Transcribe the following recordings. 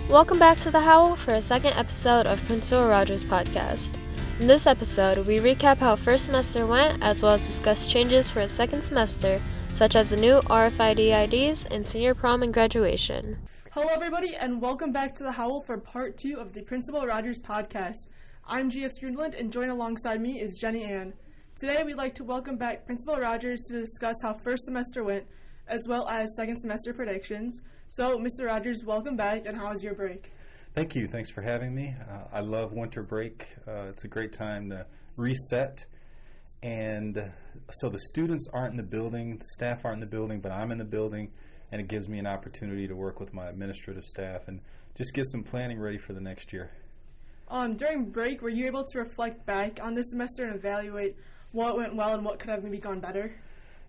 Welcome back to The Howl for a second episode of Principal Rogers' podcast. In this episode, we recap how first semester went, as well as discuss changes for a second semester, such as the new RFID IDs and senior prom and graduation. Hello everybody, and welcome back to The Howl for part 2 of the Principal Rogers podcast. I'm Gia Strudland, and joined alongside me is Jenny Ann. Today we'd like to welcome back Principal Rogers to discuss how first semester went, as well as second semester predictions. So, Mr. Rogers, welcome back, and how was your break? Thank you. Thanks for having me. I love winter break. It's a great time to reset. And so the students aren't in the building, the staff aren't in the building, but I'm in the building, and it gives me an opportunity to work with my administrative staff and just get some planning ready for the next year. During break, were you able to reflect back on this semester and evaluate what went well and what could have maybe gone better?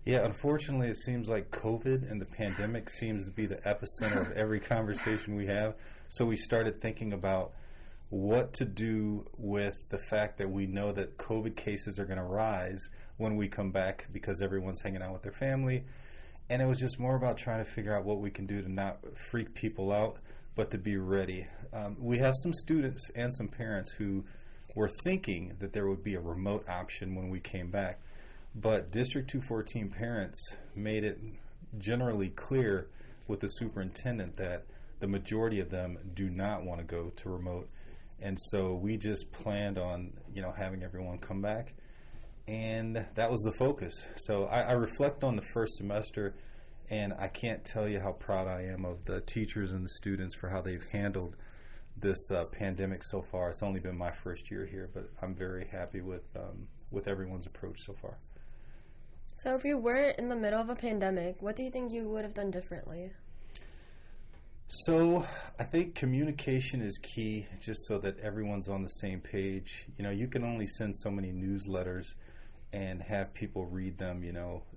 Yeah, unfortunately, it seems like COVID and the pandemic seems to be the epicenter of every conversation we have. So we started thinking about what to do with the fact that we know that COVID cases are going to rise when we come back because everyone's hanging out with their family. And it was just more about trying to figure out what we can do to not freak people out, but to be ready. We have some students and some parents who were thinking that there would be a remote option when we came back. But District 214 parents made it generally clear with the superintendent that the majority of them do not want to go to remote. And so we just planned on, having everyone come back. And that was the focus. So I reflect on the first semester, and I can't tell you how proud I am of the teachers and the students for how they've handled this pandemic so far. It's only been my first year here, but I'm very happy with everyone's approach so far. So if you weren't in the middle of a pandemic, what do you think you would have done differently? So I think communication is key, just so that everyone's on the same page. You can only send so many newsletters and have people read them,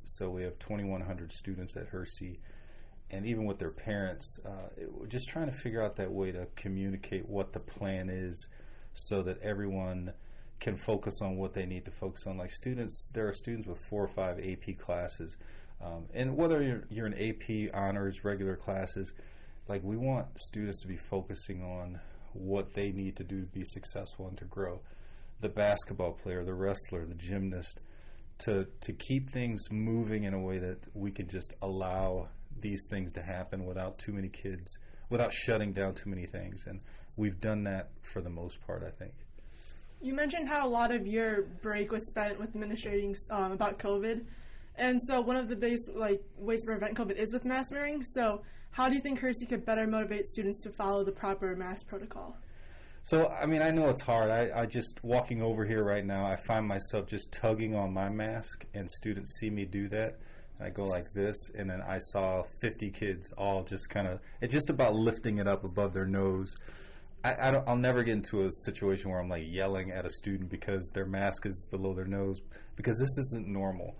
So we have 2,100 students at Hersey, and even with their parents, just trying to figure out that way to communicate what the plan is so that everyone can focus on what they need to focus on. Like students, there are students with 4 or 5 AP classes. And whether you're in AP, honors, regular classes, like we want students to be focusing on what they need to do to be successful and to grow. The basketball player, the wrestler, the gymnast, to keep things moving in a way that we can just allow these things to happen without too many kids, without shutting down too many things. And we've done that for the most part, I think. You mentioned how a lot of your break was spent with administrating about COVID. And so one of the biggest ways to prevent COVID is with mask wearing. So how do you think Hersey could better motivate students to follow the proper mask protocol? So, I know it's hard. I just, walking over here right now, I find myself just tugging on my mask, and students see me do that. And I go like this, and then I saw 50 kids all just it's just about lifting it up above their nose. I'll never get into a situation where I'm yelling at a student because their mask is below their nose, because this isn't normal.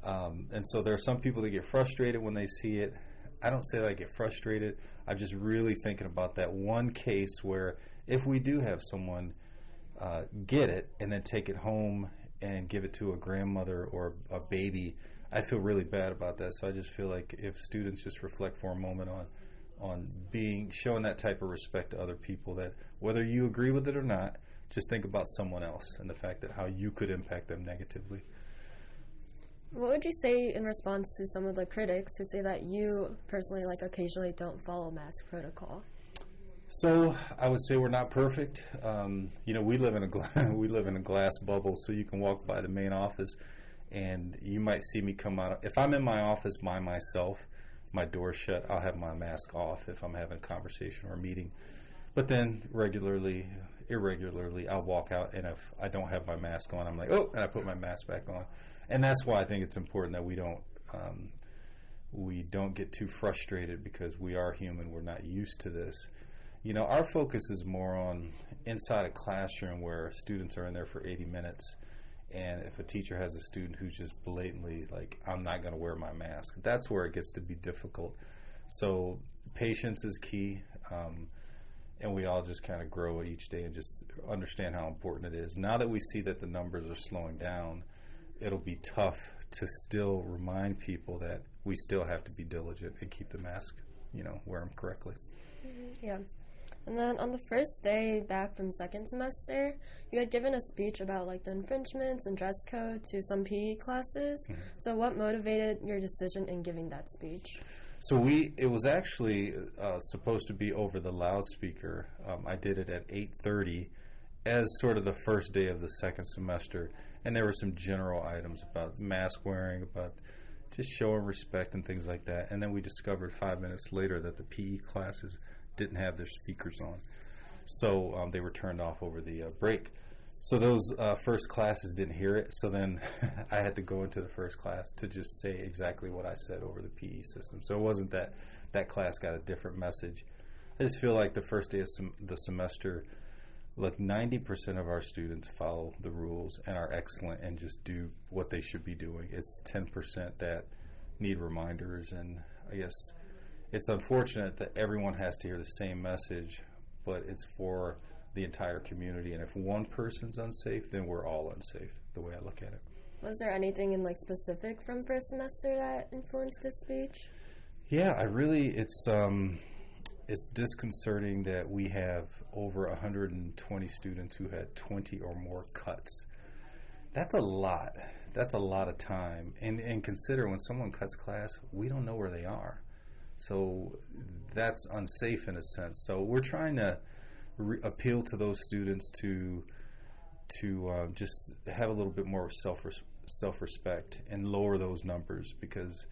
And so there are some people that get frustrated when they see it. I don't say that I get frustrated. I'm just really thinking about that one case where if we do have someone get it and then take it home and give it to a grandmother or a baby, I feel really bad about that. So I just feel like if students just reflect for a moment on showing that type of respect to other people, that whether you agree with it or not, just think about someone else and the fact that how you could impact them negatively. What would you say in response to some of the critics who say that you personally occasionally don't follow mask protocol? So I would say we're not perfect. We live in a glass bubble, so you can walk by the main office and you might see me come out. If I'm in my office by myself, my door's shut, I'll have my mask off if I'm having a conversation or a meeting. But then irregularly, I'll walk out, and if I don't have my mask on, I'm like, oh, and I put my mask back on. And that's why I think it's important that we don't get too frustrated, because we are human. We're not used to this. Our focus is more on inside a classroom where students are in there for 80 minutes. And if a teacher has a student who's just blatantly I'm not going to wear my mask, that's where it gets to be difficult. So patience is key, and we all just grow each day and just understand how important it is. Now that we see that the numbers are slowing down, it'll be tough to still remind people that we still have to be diligent and keep the mask, wear them correctly. Yeah. And then on the first day back from second semester, you had given a speech about like the infringements and dress code to some PE classes. Mm-hmm. So what motivated your decision in giving that speech? So it was actually supposed to be over the loudspeaker. I did it at 8:30 as sort of the first day of the second semester, and there were some general items about mask wearing, about just showing respect and things like that. And then we discovered 5 minutes later that the PE classes didn't have their speakers on, so they were turned off over the break. So those first classes didn't hear it, so then I had to go into the first class to just say exactly what I said over the PE system. So it wasn't that that class got a different message. I just feel like the first day of the semester, look, 90% of our students follow the rules and are excellent and just do what they should be doing. It's 10% that need reminders, and I guess it's unfortunate that everyone has to hear the same message, but it's for the entire community, and if one person's unsafe, then we're all unsafe, the way I look at it. Was there anything in like specific from first semester that influenced this speech? Yeah, it's disconcerting that we have over 120 students who had 20 or more cuts. That's a lot. That's a lot of time. And consider when someone cuts class, we don't know where they are. So that's unsafe in a sense. So we're trying to appeal to those students to just have a little bit more self-respect and lower those numbers, because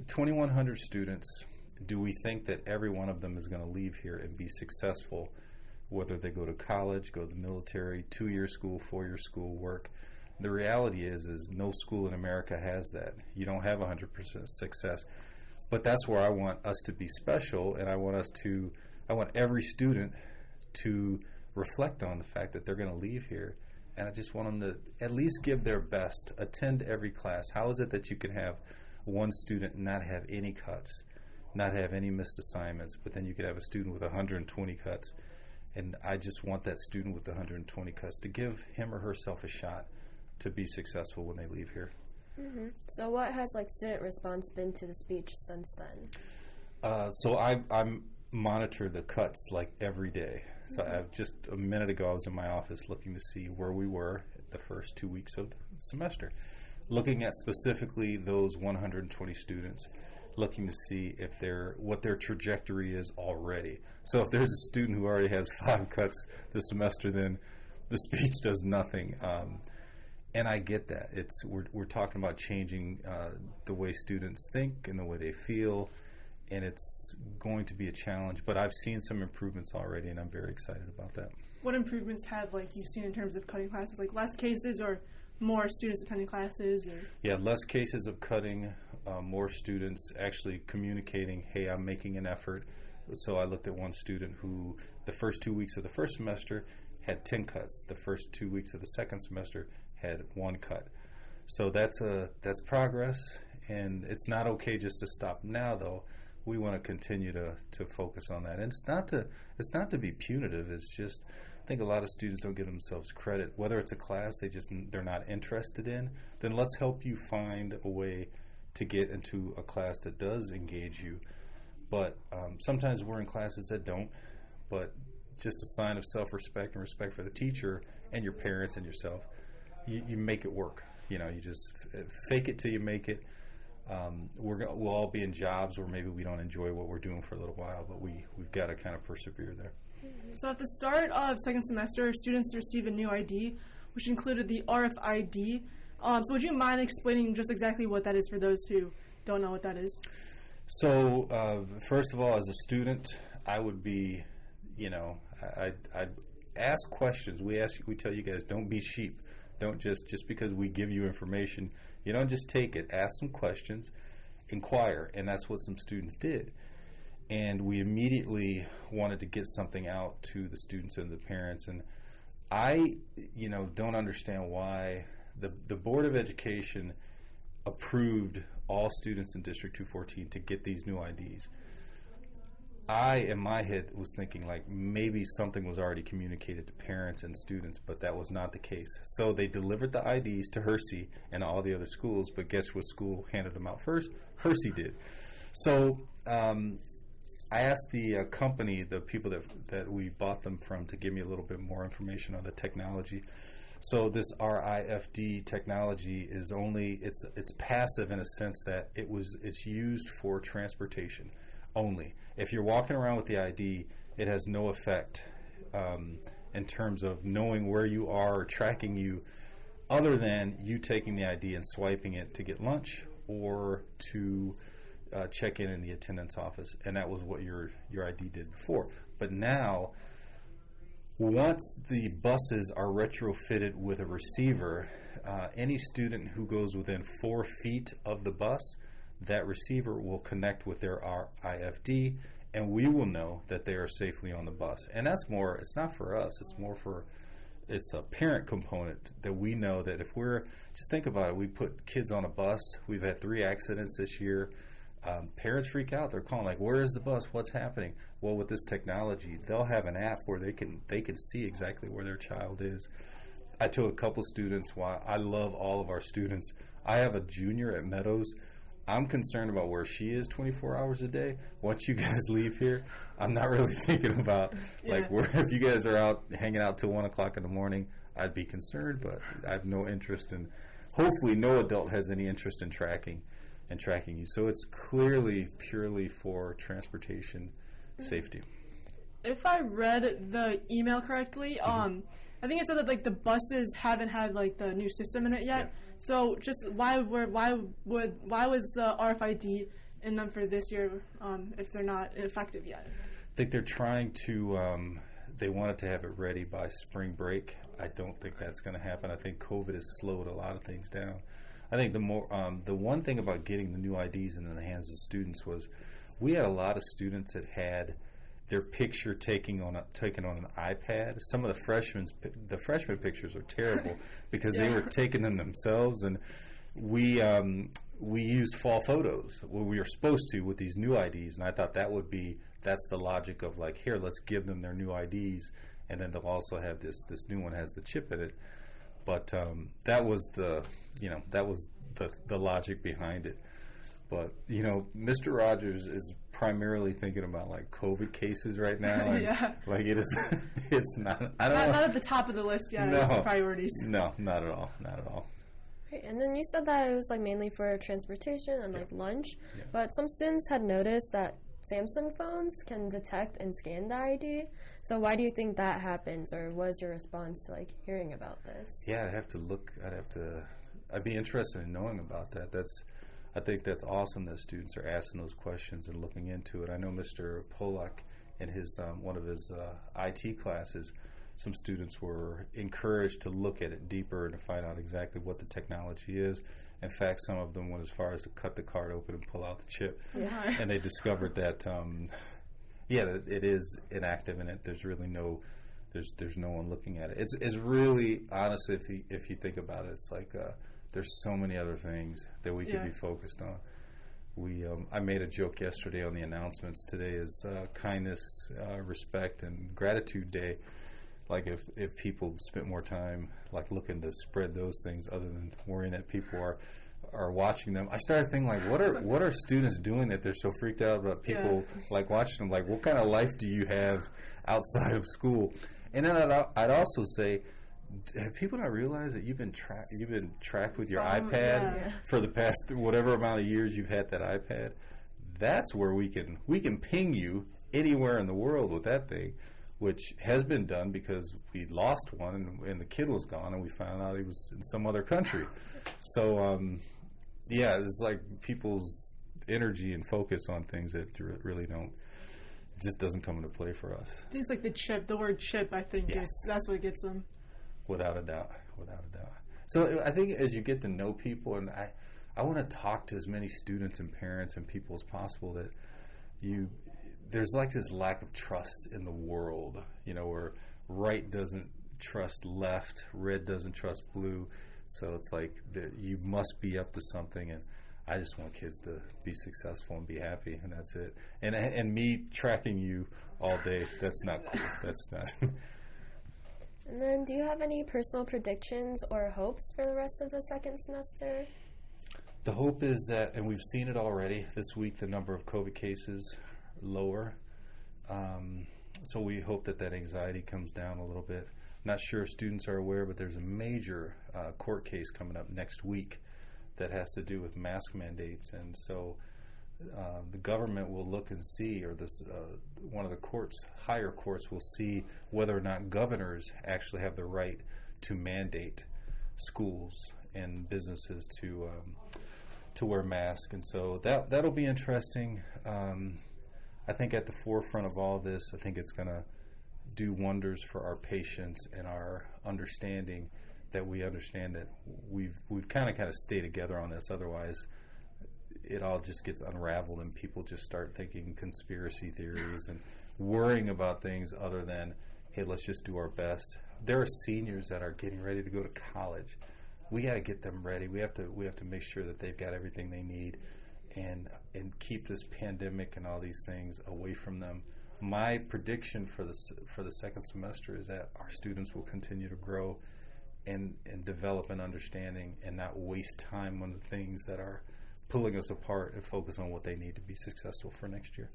2,100 students, do we think that every one of them is going to leave here and be successful, whether they go to college, go to the military, 2-year school, 4-year school, work? The reality is no school in America has that. You don't have 100% success. But that's where I want us to be special, and I want every student to reflect on the fact that they're going to leave here, and I just want them to at least give their best, attend every class. How is it that you can have one student not have any cuts, not have any missed assignments, but then you could have a student with 120 cuts? And I just want that student with the 120 cuts to give him or herself a shot to be successful when they leave here. Mm-hmm. So what has like student response been to the speech since then? So I monitor the cuts like every day. So I've just a minute ago I was in my office looking to see where we were the first 2 weeks of the semester, looking at specifically those 120 students, looking to see if what their trajectory is already. So if there's a student who already has 5 cuts this semester, then the speech does nothing. And I get that. We're talking about changing the way students think and the way they feel, and it's going to be a challenge. But I've seen some improvements already, and I'm very excited about that. What improvements have you seen in terms of cutting classes? Like less cases or more students attending classes? Or? Yeah, less cases of cutting, more students actually communicating, hey, I'm making an effort. So I looked at one student who the first 2 weeks of the first semester had 10 cuts. The first 2 weeks of the second semester had 1 cut. So that's progress, and it's not okay just to stop now, though. We want to continue to focus on that. And it's not to be punitive. It's just I think a lot of students don't give themselves credit. Whether it's a class they're not interested in, then let's help you find a way to get into a class that does engage you. But sometimes we're in classes that don't. But just a sign of self-respect and respect for the teacher and your parents and yourself, you make it work. You just fake it till you make it. We'll all be in jobs where maybe we don't enjoy what we're doing for a little while, but we've got to kind of persevere there. So at the start of second semester, students received a new ID, which included the RFID ID. So would you mind explaining just exactly what that is for those who don't know what that is? So first of all, as a student, I would be, I'd ask questions. We tell you guys, don't be sheep. Don't just because we give you information, you don't just take it. Ask some questions, inquire, and that's what some students did. And we immediately wanted to get something out to the students and the parents. And I, don't understand why the Board of Education approved all students in District 214 to get these new IDs. I, in my head, was thinking maybe something was already communicated to parents and students, but that was not the case. So they delivered the IDs to Hersey and all the other schools, but guess what school handed them out first? Hersey did. So I asked the company, the people that we bought them from, to give me a little bit more information on the technology. So this RFID technology is it's passive in a sense that it's used for transportation only. If you're walking around with the ID, it has no effect in terms of knowing where you are or tracking you, other than you taking the ID and swiping it to get lunch or to check in the attendant's office. And that was what your ID did before. But now, once the buses are retrofitted with a receiver, any student who goes within 4 feet of the bus, that receiver will connect with their RFID, and we will know that they are safely on the bus. And it's not for us, it's a parent component that we know that if just think about it, we put kids on a bus, we've had 3 accidents this year. Parents freak out. They're calling like, "Where is the bus? What's happening?" Well, with this technology, they'll have an app where they can see exactly where their child is. I told a couple students why I love all of our students. I have a junior at Meadows. I'm concerned about where she is 24 hours a day. Once you guys leave here, I'm not really thinking about if you guys are out hanging out till 1 o'clock in the morning, I'd be concerned, but I have no interest in. Hopefully, no adult has any interest in tracking you. So it's clearly purely for transportation safety. If I read the email correctly, I think it said that like the buses haven't had like the new system in it yet. Yeah. So just why was the RFID in them for this year if they're not effective yet? I think they're trying to. They wanted to have it ready by spring break. I don't think that's going to happen. I think COVID has slowed a lot of things down. I think the one thing about getting the new IDs in the hands of students was we had a lot of students that had their picture taken on an iPad. Some of the freshman pictures are terrible because they were taking them themselves, and we used fall photos. Well, we were supposed to with these new IDs, and I thought that's the logic of like, here, let's give them their new IDs, and then they'll also have this new one has the chip in it. But that was the logic behind it. But Mr. Rogers is primarily thinking about like COVID cases right now. And like it's not. Not at the top of the list yet. No, it's the priorities. No, not at all. Not at all. Right, and then you said that it was like mainly for transportation and like lunch. Yeah. But some students had noticed that Samsung phones can detect and scan the ID. So why do you think that happens, or what is your response to like hearing about this? Yeah, I'd be interested in knowing about that. I think that's awesome that students are asking those questions and looking into it. I know Mr. Polak in his one of his IT classes, some students were encouraged to look at it deeper and to find out exactly what the technology is. In fact, some of them went as far as to cut the card open and pull out the chip. Yeah. And they discovered that, it is inactive in it. There's really there's no one looking at it. It's really, honestly, if you think about it, it's like there's so many other things that we could be focused on. I made a joke yesterday on the announcements. Today is kindness, respect, and gratitude day. Like if people spent more time like looking to spread those things other than worrying that people are watching them. I started thinking like what are students doing that they're so freaked out about people like watching them? Like what kind of life do you have outside of school? And then I'd also say, have people not realized that you've been tracked with your iPad for the past whatever amount of years you've had that iPad? That's where we can ping you anywhere in the world with that thing, which has been done because we lost one and the kid was gone and we found out he was in some other country. So, it's like people's energy and focus on things that really just doesn't come into play for us. Things like the word chip, I think that's what gets them. Without a doubt. So I think as you get to know people, and I want to talk to as many students and parents and people as possible, that there's like this lack of trust in the world, where right doesn't trust left, red doesn't trust blue. So it's like you must be up to something, and I just want kids to be successful and be happy, and that's it. And me tracking you all day, that's not cool. That's not. And then do you have any personal predictions or hopes for the rest of the second semester? The hope is that, and we've seen it already this week, the number of COVID cases lower. So we hope that anxiety comes down a little bit. Not sure if students are aware, but there's a major court case coming up next week that has to do with mask mandates. And so the government will look and see, or one of the higher courts will see whether or not governors actually have the right to mandate schools and businesses to wear masks. And so that'll be interesting. I think at the forefront of all this, I think it's going to do wonders for our patients and our understanding that we understand that we've kind of stay together on this. Otherwise, it all just gets unraveled and people just start thinking conspiracy theories and worrying about things other than, hey, let's just do our best. There are seniors that are getting ready to go to college. We got to get them ready. We have to make sure that they've got everything they need and keep this pandemic and all these things away from them. My prediction for the second semester is that our students will continue to grow and develop an understanding and not waste time on the things that are pulling us apart and focus on what they need to be successful for next year.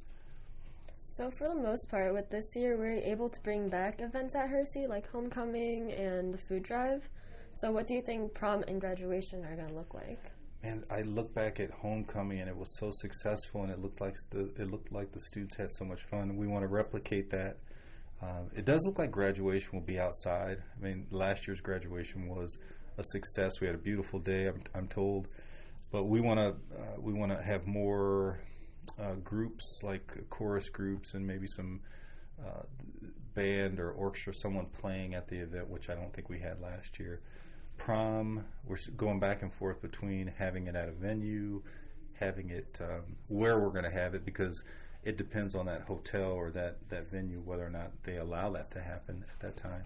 So for the most part, with this year, we're able to bring back events at Hersey, like homecoming and the food drive. So what do you think prom and graduation are going to look like? Man, I look back at homecoming and it was so successful, and it looked like the students had so much fun. And we want to replicate that. It does look like graduation will be outside. I mean, last year's graduation was a success. We had a beautiful day, I'm told. But we want to have more groups, like chorus groups, and maybe some band or orchestra, someone playing at the event, which I don't think we had last year. Prom, we're going back and forth between having it at a venue, having it where we're going to have it, because it depends on that hotel or that venue whether or not they allow that to happen at that time.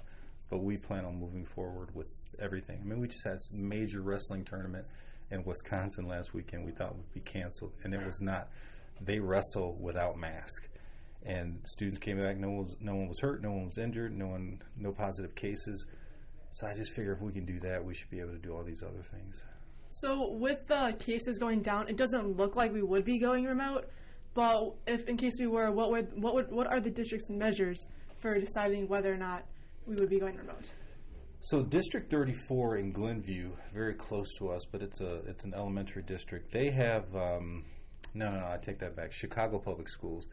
But we plan on moving forward with everything. I mean, we just had a major wrestling tournament in Wisconsin last weekend we thought would be canceled, and it was not. They wrestle without mask. And students came back, no one was hurt, no one was injured, no positive cases. So I just figure if we can do that, we should be able to do all these other things. So with the cases going down, it doesn't look like we would be going remote. But if in case we were, what are the district's measures for deciding whether or not we would be going remote? So District 34 in Glenview, very close to us, but it's an elementary district. They have I take that back. Chicago Public Schools.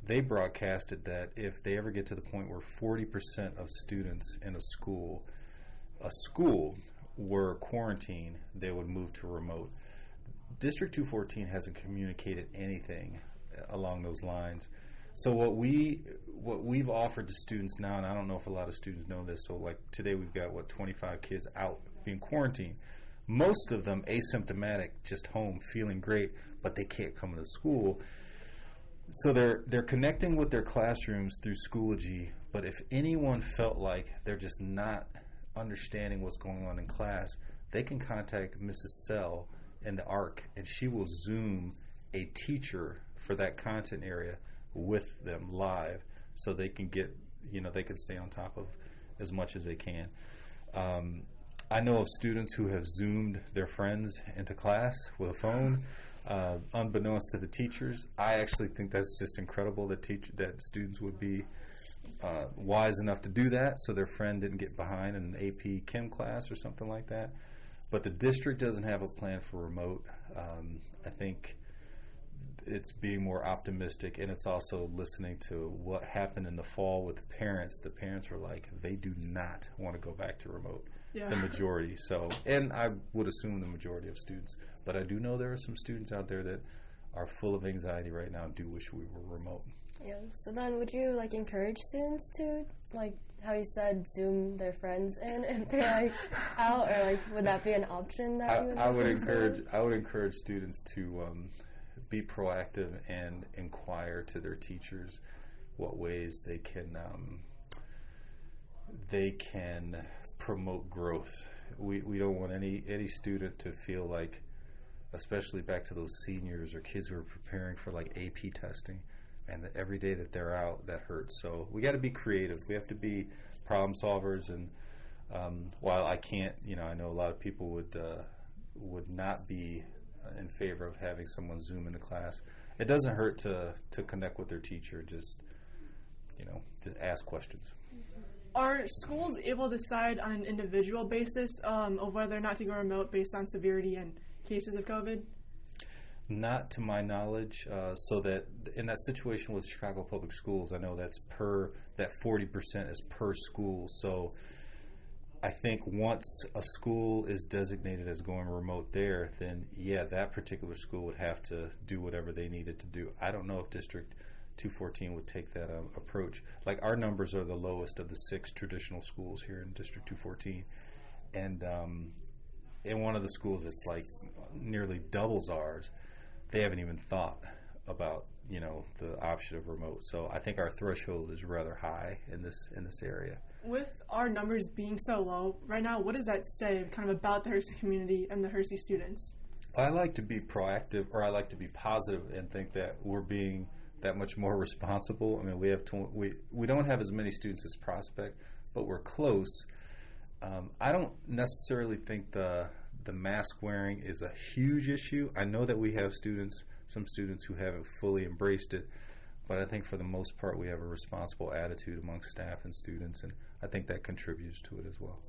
They broadcasted that if they ever get to the point where 40% of students in a school were quarantined, they would move to remote. District 214 hasn't communicated anything along those lines. So what we've offered to students now, and I don't know if a lot of students know this, so like today we've got 25 kids out being quarantined. Most of them asymptomatic, just home, feeling great, but they can't come to school. So they're connecting with their classrooms through Schoology, but if anyone felt like they're just not understanding what's going on in class, they can contact Mrs. Sell in the ARC, and she will Zoom a teacher for that content area with them live, so they can they can stay on top of as much as they can. I know of students who have Zoomed their friends into class with a phone, unbeknownst to the teachers. I actually think that's just incredible that students would be wise enough to do that, so their friend didn't get behind in an AP Chem class or something like that. But the district doesn't have a plan for remote. I think it's being more optimistic, and it's also listening to what happened in the fall with the parents. The parents were like, they do not want to go back to remote. Yeah. The majority. So, and I would assume the majority of students, but I do know there are some students out there that are full of anxiety right now and do wish we were remote. Yeah. So then, would you encourage students to how you said, Zoom their friends in if they're out, or would that be an option that you would? I would encourage students to be proactive and inquire to their teachers what ways they can promote growth. We don't want any student to feel like, especially back to those seniors or kids who are preparing for AP testing, and that every day that they're out, that hurts. So we got to be creative. We have to be problem solvers. And while I can't, I know a lot of people would not be in favor of having someone Zoom in the class. it doesn't hurt to connect with their teacher. Just ask questions. Are schools able to decide on an individual basis of whether or not to go remote based on severity and cases of COVID? Not to my knowledge. So that in that situation with Chicago Public Schools, I know that 40% is per school. So I think once a school is designated as going remote there, then yeah, that particular school would have to do whatever they needed to do. I don't know if District 214 would take that approach. Like, our numbers are the lowest of the 6 traditional schools here in District 214, and in one of the schools it's like nearly doubles ours. They haven't even thought about the option of remote. So I think our threshold is rather high in this area. With our numbers being so low right now, what does that say kind of about the Hersey community and the Hersey students? I like to be proactive, or I like to be positive and think that we're being that much more responsible. I mean, we don't have as many students as Prospect, but we're close. I don't necessarily think the mask wearing is a huge issue. I know that we have some students who haven't fully embraced it, but I think for the most part we have a responsible attitude among staff and students, and I think that contributes to it as well.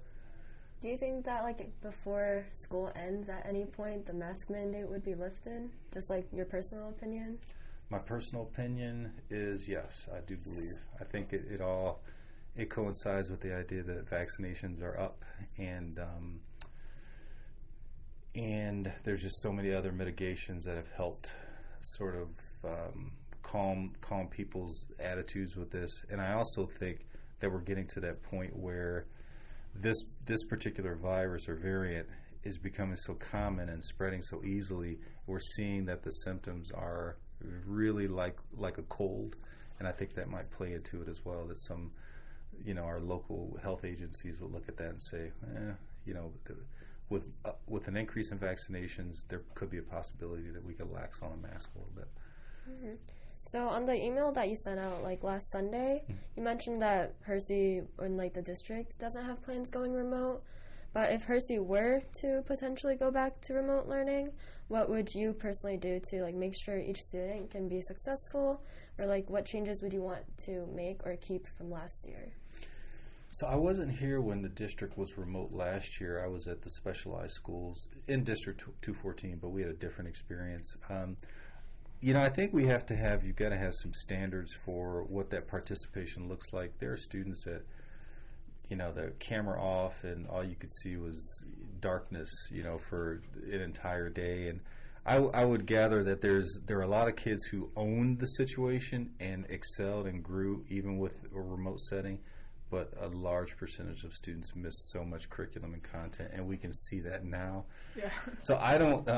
Do you think that, like, before school ends at any point, the mask mandate would be lifted? Just like your personal opinion? My personal opinion is yes, I do believe. I think it coincides with the idea that vaccinations are up, and there's just so many other mitigations that have helped sort of calm people's attitudes with this. And I also think that we're getting to that point where this particular virus or variant is becoming so common and spreading so easily. We're seeing that the symptoms are really like a cold, and I think that might play into it as well, that some our local health agencies will look at that and say, with an increase in vaccinations, there could be a possibility that we could lax on a mask a little bit. Mm-hmm. So on the email that you sent out last Sunday, you mentioned that Hersey and the district doesn't have plans going remote. But if Hersey were to potentially go back to remote learning, what would you personally do to make sure each student can be successful, or what changes would you want to make or keep from last year? So I wasn't here when the district was remote last year. I was at the specialized schools in District 214, but we had a different experience. I think you've got to have some standards for what that participation looks like. There are students that, the camera off and all you could see was darkness, for an entire day. And I would gather that there are a lot of kids who owned the situation and excelled and grew even with a remote setting, but a large percentage of students miss so much curriculum and content, and we can see that now. Yeah. So I don't,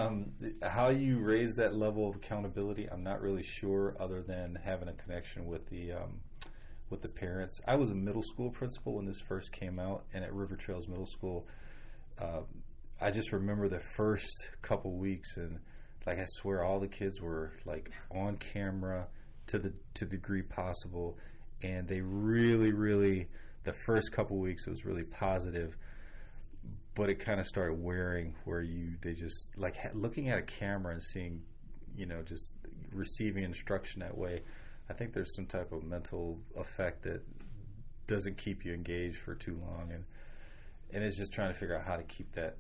how you raise that level of accountability, I'm not really sure, other than having a connection with the parents. I was a middle school principal when this first came out, and at River Trails Middle School, I just remember the first couple weeks, and I swear all the kids were on camera to the degree possible, and they really, the first couple weeks it was really positive, but it kind of started wearing where they just looking at a camera and seeing, just receiving instruction that way. I think there's some type of mental effect that doesn't keep you engaged for too long, and it's just trying to figure out how to keep that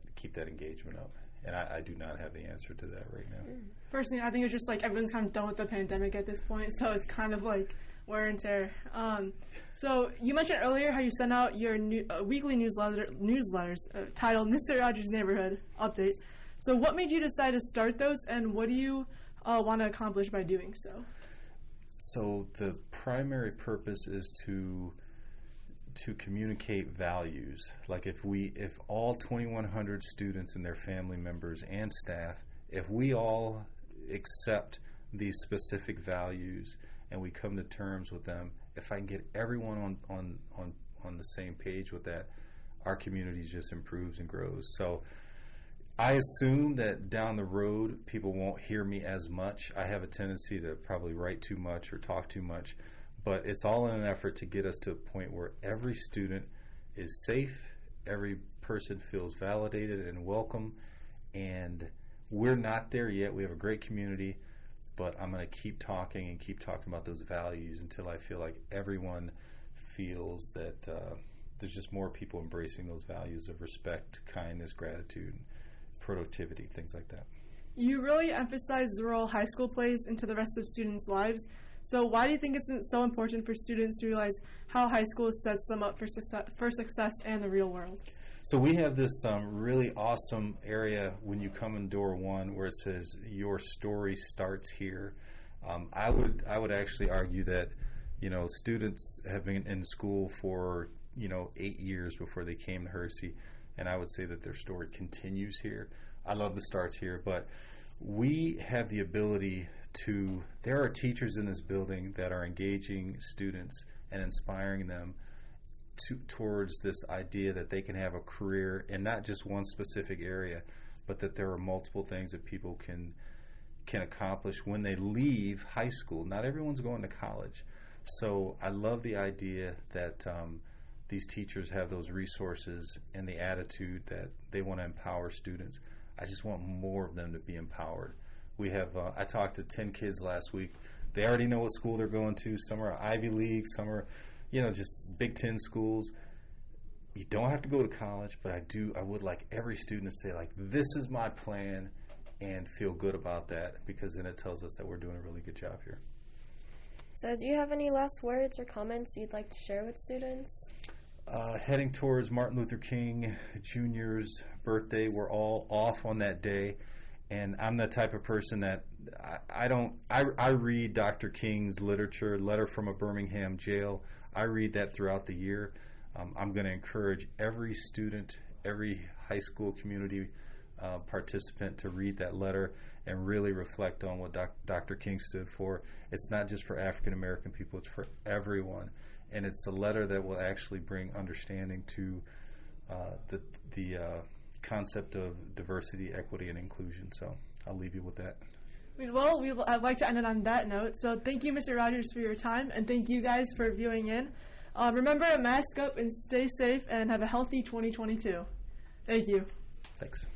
engagement up. And I do not have the answer to that right now. Personally, I think it's just everyone's kind of done with the pandemic at this point, so it's kind of wear and tear. So you mentioned earlier how you sent out your weekly newsletters titled Mr. Rogers' Neighborhood Update. So what made you decide to start those, and what do you want to accomplish by doing so? So the primary purpose is to communicate values. If all 2,100 students and their family members and staff, if we all accept these specific values and we come to terms with them, if I can get everyone on the same page with that, our community just improves and grows. So I assume that down the road people won't hear me as much. I have a tendency to probably write too much or talk too much, but it's all in an effort to get us to a point where every student is safe, every person feels validated and welcome, and we're not there yet. We have a great community, but I'm going to keep talking and keep talking about those values until I feel like everyone feels that there's just more people embracing those values of respect, kindness, gratitude, productivity, things like that. You really emphasize the role high school plays into the rest of students' lives. So why do you think it's so important for students to realize how high school sets them up for success and the real world? So we have this really awesome area when you come in door one where it says your story starts here. I would actually argue that students have been in school for 8 years before they came to Hersey, and I would say that their story continues here. I love the starts here, but we have the ability to. There are teachers in this building that are engaging students and inspiring them towards this idea that they can have a career in not just one specific area, but that there are multiple things that people can accomplish when they leave high school. Not everyone's going to college. So I love the idea that these teachers have those resources and the attitude that they want to empower students. I just want more of them to be empowered. We have, I talked to 10 kids last week. They already know what school they're going to. Some are Ivy League, some are just Big Ten schools. You don't have to go to college, but I would like every student to say, like, this is my plan, and feel good about that, because then it tells us that we're doing a really good job here. So do you have any last words or comments you'd like to share with students? Heading towards Martin Luther King Jr.'s birthday. We're all off on that day, and I'm the type of person that I read Dr. King's literature, Letter from a Birmingham Jail. I read that throughout the year. I'm going to encourage every student, every high school community participant to read that letter and really reflect on what Dr. King stood for. It's not just for African American people, it's for everyone. And it's a letter that will actually bring understanding to the concept of diversity, equity, and inclusion. So I'll leave you with that. Well, I'd like to end it on that note. So thank you, Mr. Rogers, for your time, and thank you guys for viewing in. Remember to mask up and stay safe and have a healthy 2022. Thank you. Thanks.